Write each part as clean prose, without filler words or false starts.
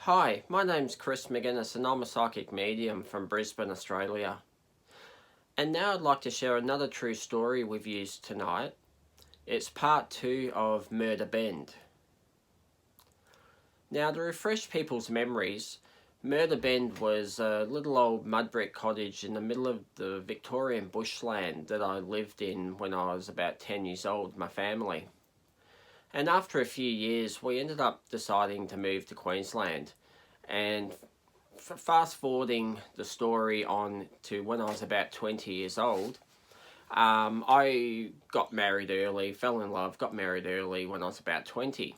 Hi, my name's Kris McInnes and I'm a psychic medium from Brisbane, Australia. And now I'd like to share another true story with you tonight. It's part 2 of Murder Bend. Now, to refresh people's memories, Murder Bend was a little old mud brick cottage in the middle of the Victorian bushland that I lived in when I was about 10 years old with my family. And after a few years, we ended up deciding to move to Queensland. And fast forwarding the story on to when I was about 20 years old, I got married early, fell in love, got married early when I was about 20.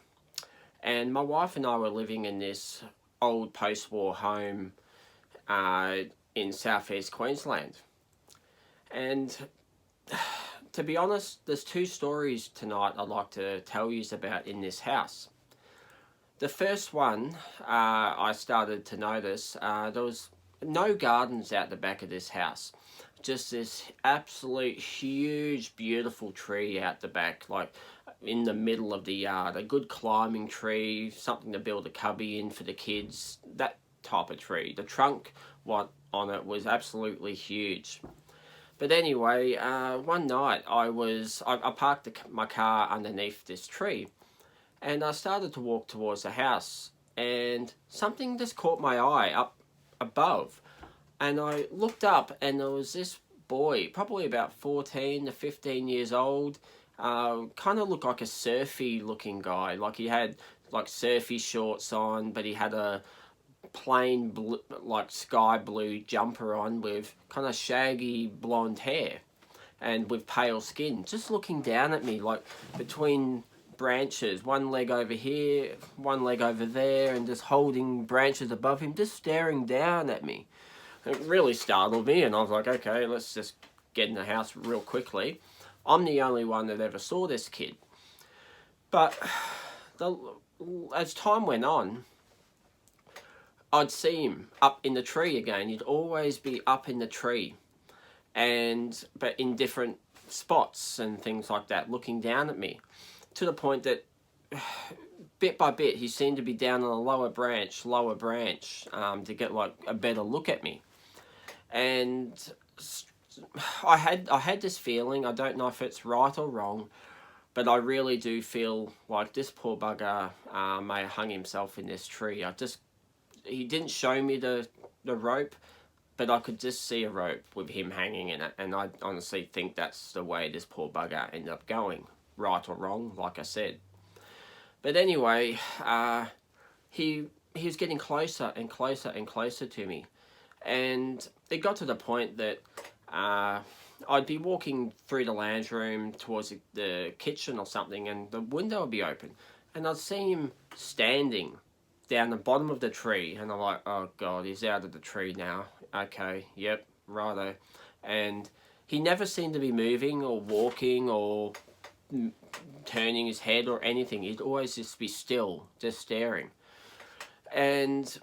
And my wife and I were living in this old post-war home in southeast Queensland. And to be honest, there's two stories tonight I'd like to tell you about in this house. The first one, I started to notice, there was no gardens out the back of this house. Just this absolute huge, beautiful tree out the back, like in the middle of the yard. A good climbing tree, something to build a cubby in for the kids, that type of tree. The trunk on it was absolutely huge. But anyway, one night I parked my car underneath this tree. And I started to walk towards the house, and something just caught my eye up above. And I looked up, and there was this boy, probably about 14 to 15 years old, kind of looked like a surfy looking guy. Like he had like surfy shorts on, but he had a plain blue, like sky blue jumper on with kind of shaggy blonde hair and with pale skin, just looking down at me like between branches, one leg over here, one leg over there, and just holding branches above him, just staring down at me. It really startled me, and I was like, okay, let's just get in the house real quickly. I'm the only one that ever saw this kid. But as time went on, I'd see him up in the tree again. He'd always be up in the tree, but in different spots and things like that, looking down at me. To the point that bit by bit he seemed to be down on a lower branch to get like a better look at me. And I had this feeling, I don't know if it's right or wrong, but I really do feel like this poor bugger may have hung himself in this tree. He didn't show me the rope, but I could just see a rope with him hanging in it, and I honestly think that's the way this poor bugger ended up going. Right or wrong, like I said. But anyway, he was getting closer and closer and closer to me. And it got to the point that I'd be walking through the lounge room towards the kitchen or something, and the window would be open. And I'd see him standing down the bottom of the tree, and I'm like, oh God, he's out of the tree now. Okay, yep, righto. And he never seemed to be moving or walking or turning his head or anything. He'd always just be still, just staring. And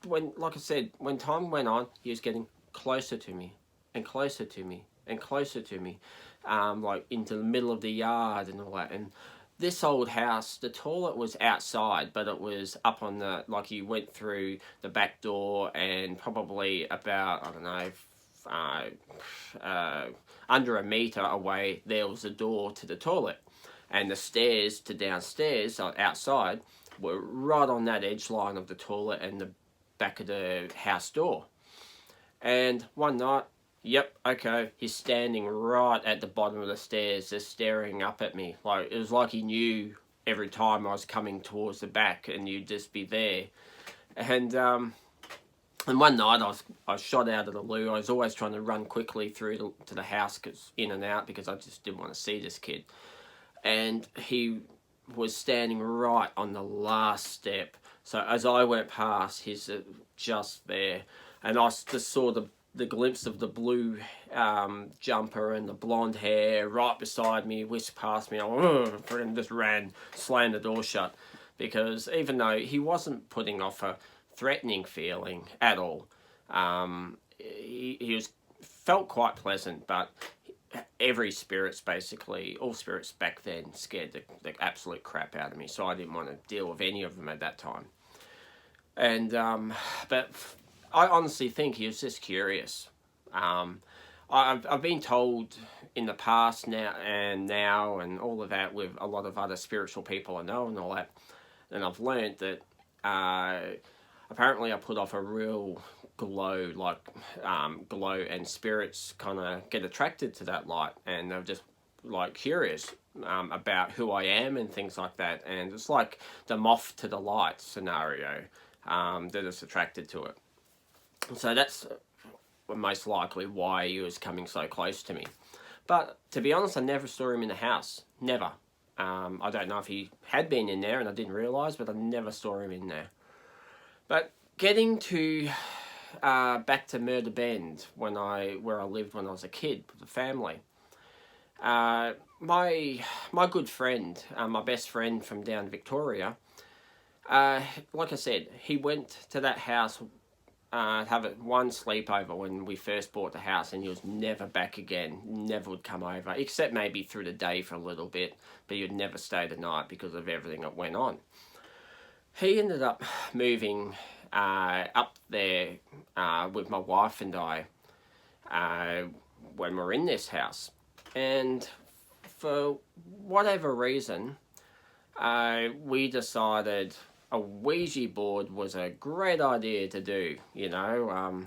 like I said, when time went on, he was getting closer to me and closer to me and closer to me, like into the middle of the yard and all that. And this old house, the toilet was outside, but it was up on like you went through the back door, and probably about, I don't know, under a metre away, there was a door to the toilet. And the stairs to downstairs, outside, were right on that edge line of the toilet and the back of the house door. And one night, yep, okay, he's standing right at the bottom of the stairs, just staring up at me. Like, it was like he knew every time I was coming towards the back, and you'd just be there. And one night I was shot out of the loo. I was always trying to run quickly through to the house, in and out, because I just didn't want to see this kid. And he was standing right on the last step. So as I went past, he's just there. And I just saw the glimpse of the blue jumper and the blonde hair right beside me, whisked past me. I just ran, slammed the door shut. Because even though he wasn't putting off a threatening feeling at all, he felt quite pleasant, but all spirits back then scared the absolute crap out of me, so I didn't want to deal with any of them at that time. And but I honestly think he was just curious. I've been told in the past now and all of that with a lot of other spiritual people I know and all that, and I've learned that apparently I put off a real glow, glow, and spirits kind of get attracted to that light, and they're just like curious about who I am and things like that, and it's like the moth to the light scenario, that is attracted to it. So that's most likely why he was coming so close to me. But to be honest, I never saw him in the house. Never. I don't know if he had been in there and I didn't realise, but I never saw him in there. But getting to back to Murder Bend, where I lived when I was a kid with the family. My good friend, my best friend from down Victoria, like I said, he went to that house have one sleepover when we first bought the house, and he was never back again. Never would come over, except maybe through the day for a little bit, but he'd never stay the night because of everything that went on. He ended up moving up there with my wife and I when we were in this house, and for whatever reason, we decided a Ouija board was a great idea to do, you know.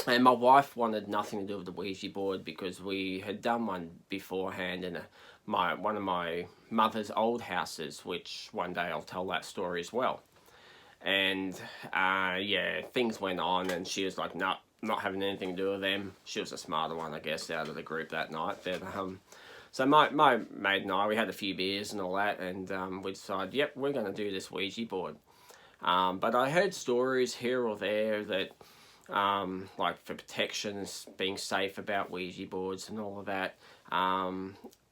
And my wife wanted nothing to do with the Ouija board because we had done one beforehand in one of my mother's old houses, which one day I'll tell that story as well. And yeah, things went on, and she was like, "No, not having anything to do with them." She was the smarter one, I guess, out of the group that night. But so my mate and I, we had a few beers and all that, and we decided, yep, we're going to do this Ouija board. But I heard stories here or there that, like for protection, being safe about Ouija boards and all of that.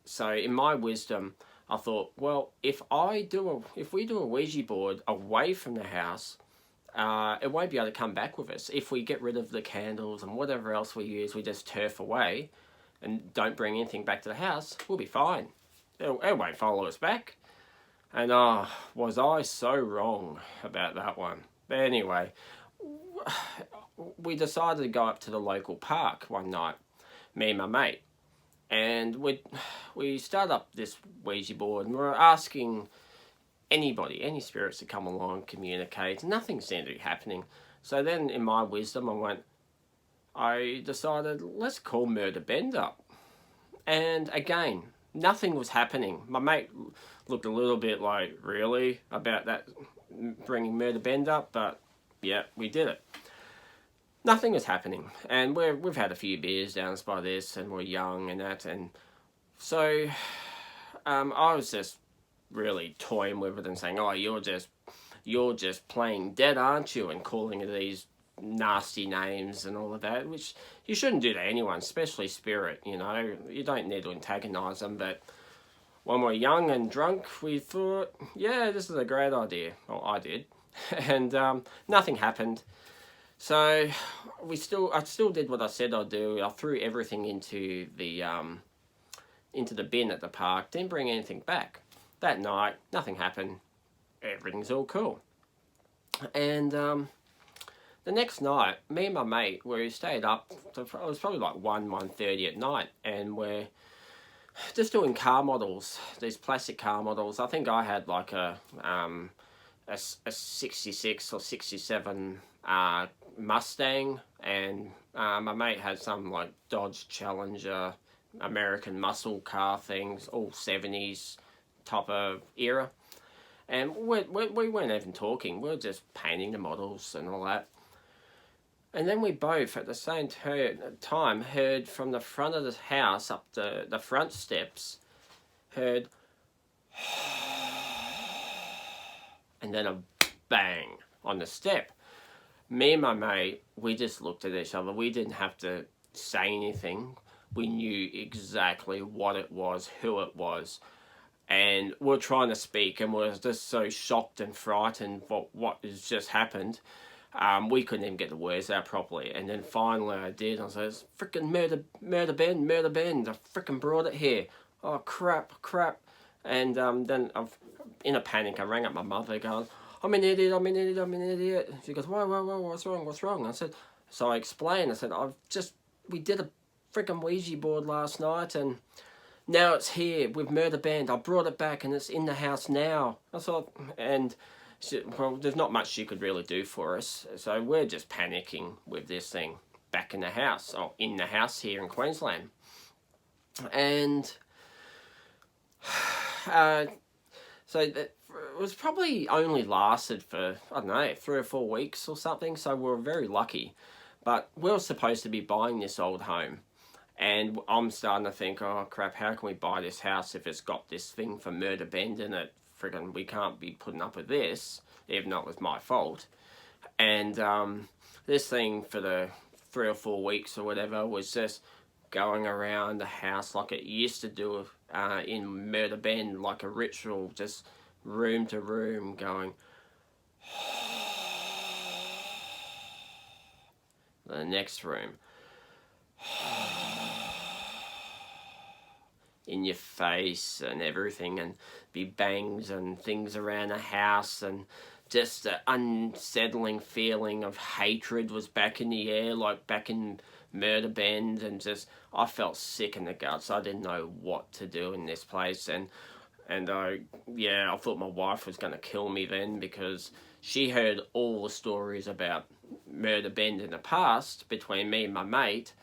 So in my wisdom, I thought, well, if we do a Ouija board away from the house, it won't be able to come back with us. If we get rid of the candles and whatever else we use, we just turf away and don't bring anything back to the house, we'll be fine. It won't follow us back. And was I so wrong about that one. But anyway, we decided to go up to the local park one night, me and my mate. And we started up this Ouija board, and we were asking anybody, any spirits to come along, communicate. Nothing seemed to be happening. So then, in my wisdom, I decided, let's call Murder Bend up. And again, nothing was happening. My mate looked a little bit like, really? About that, bringing Murder Bend up? But yeah, we did it. Nothing was happening. And we've had a few beers down by this, and we're young and that. And so I was just really toying with it and saying, oh, you're just playing dead, aren't you? And calling it these nasty names and all of that, which you shouldn't do to anyone, especially spirit, you know. You don't need to antagonize them, but when we're young and drunk, we thought, yeah, this is a great idea. Well, I did. And nothing happened. So I still did what I said I'd do. I threw everything into the bin at the park, didn't bring anything back. That night, nothing happened. Everything's all cool. And the next night, me and my mate, we stayed up, it was probably like 1:30 at night, and we're just doing car models, these plastic car models. I think I had like a 66 or 67 Mustang, and my mate had some like Dodge Challenger, American muscle car things, all 70s type of era. And we weren't even talking, we were just painting the models and all that. And then we both, at the same time, heard from the front of the house, up the front steps, heard, and then a bang on the step. Me and my mate, we just looked at each other. We didn't have to say anything. We knew exactly what it was, who it was. And we're trying to speak, and we're just so shocked and frightened what has just happened. We couldn't even get the words out properly. And then finally I did. I was like, freaking Murder Bend. I freaking brought it here. Oh, crap. And then in a panic, I rang up my mother going, I'm an idiot, I'm an idiot, I'm an idiot. She goes, whoa, whoa, whoa, what's wrong, what's wrong? I said, so I explained, I said, we did a freaking Ouija board last night, and now it's here with Murder Band. I brought it back, and it's in the house now. I thought, and well, there's not much she could really do for us, so we're just panicking with this thing back in the house, or in the house here in Queensland. And so it was probably only lasted for, I don't know, 3 or 4 weeks or something, so we were very lucky. But we were supposed to be buying this old home, and I'm starting to think, oh crap, how can we buy this house if it's got this thing for Murder Bend in it? Friggin', we can't be putting up with this, even though it was my fault. And this thing for the 3 or 4 weeks or whatever was just going around the house like it used to do in Murder Bend, like a ritual, just room to room, going the next room, in your face and everything, and be bangs and things around the house, and just the unsettling feeling of hatred was back in the air, like back in Murder Bend, and just I felt sick in the guts. I didn't know what to do in this place, and I thought my wife was going to kill me then, because she heard all the stories about Murder Bend in the past between me and my mate.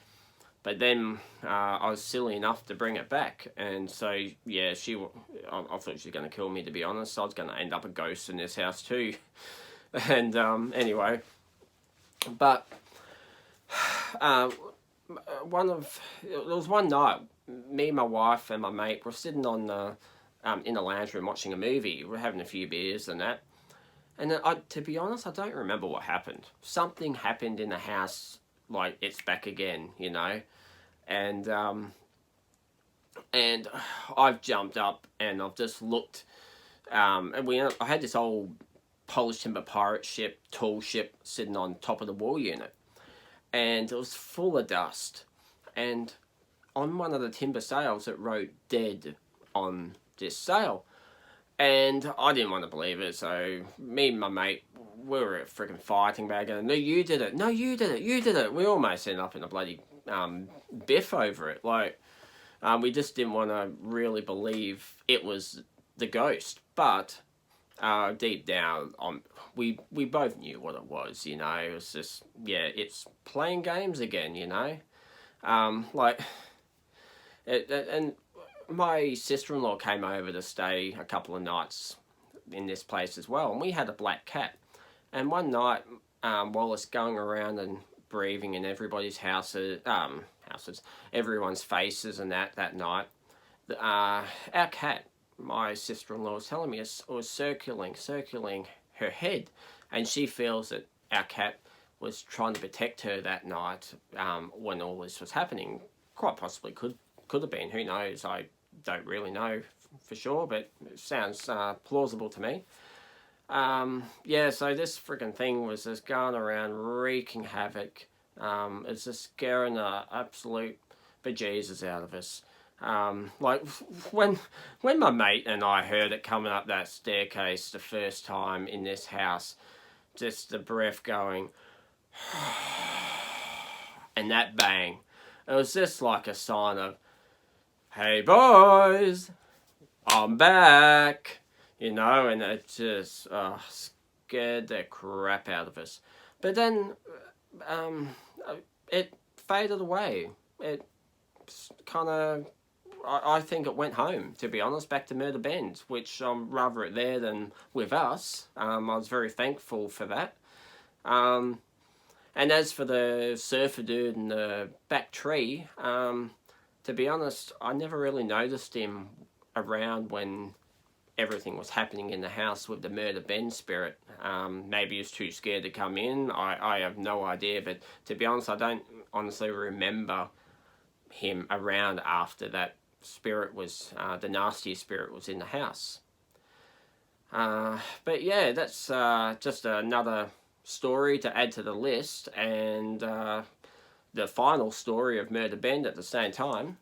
But then I was silly enough to bring it back, and so yeah, I thought she was going to kill me, to be honest. I was going to end up a ghost in this house too. And anyway, but there was one night, me, my wife, and my mate were sitting on in the lounge room watching a movie. We were having a few beers and that. And to be honest, I don't remember what happened. Something happened in the house, like it's back again, you know. And I've jumped up and I've just looked. And I had this old polished timber pirate ship, tall ship, sitting on top of the wall unit, and it was full of dust. And on one of the timber sails, it wrote "dead" on this sail. And I didn't want to believe it, so me and my mate, we were freaking fighting back, and no, you did it, no, you did it, you did it. We almost ended up in a bloody biff over it. Like, we just didn't want to really believe it was the ghost. But deep down, we both knew what it was, you know. It was just, yeah, it's playing games again, you know. And my sister-in-law came over to stay a couple of nights in this place as well, and we had a black cat. And one night, while it's going around and breathing in everybody's houses, everyone's faces and that night, our cat, my sister-in-law, was telling me it was circling her head, and she feels that our cat was trying to protect her that night when all this was happening. Quite possibly could have been, who knows, I don't really know for sure, but it sounds plausible to me. Yeah, so this freaking thing was just going around wreaking havoc. It's just scaring the absolute bejesus out of us. Like when my mate and I heard it coming up that staircase the first time in this house, just the breath going, and that bang, it was just like a sign of, hey boys, I'm back, you know, and it just scared the crap out of us. But then it faded away. It kind of, I think it went home, to be honest, back to Murder Bend, which I'm rather it there than with us. I was very thankful for that. And as for the surfer dude in the back tree, to be honest, I never really noticed him around when everything was happening in the house with the Murder Bend spirit. Maybe he was too scared to come in. I have no idea, but to be honest, I don't honestly remember him around after that spirit was, the nasty spirit was in the house. But yeah, that's just another story to add to the list, and the final story of Murder Bend at the same time.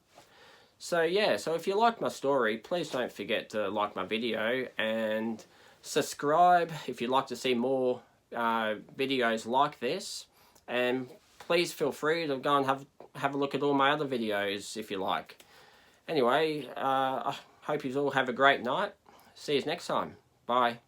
So yeah, so if you like my story, please don't forget to like my video and Subscribe if you'd like to see more videos like this, and please feel free to go and have a look at all my other videos if you like. Anyway, I hope you all have a great night. See you next time. Bye.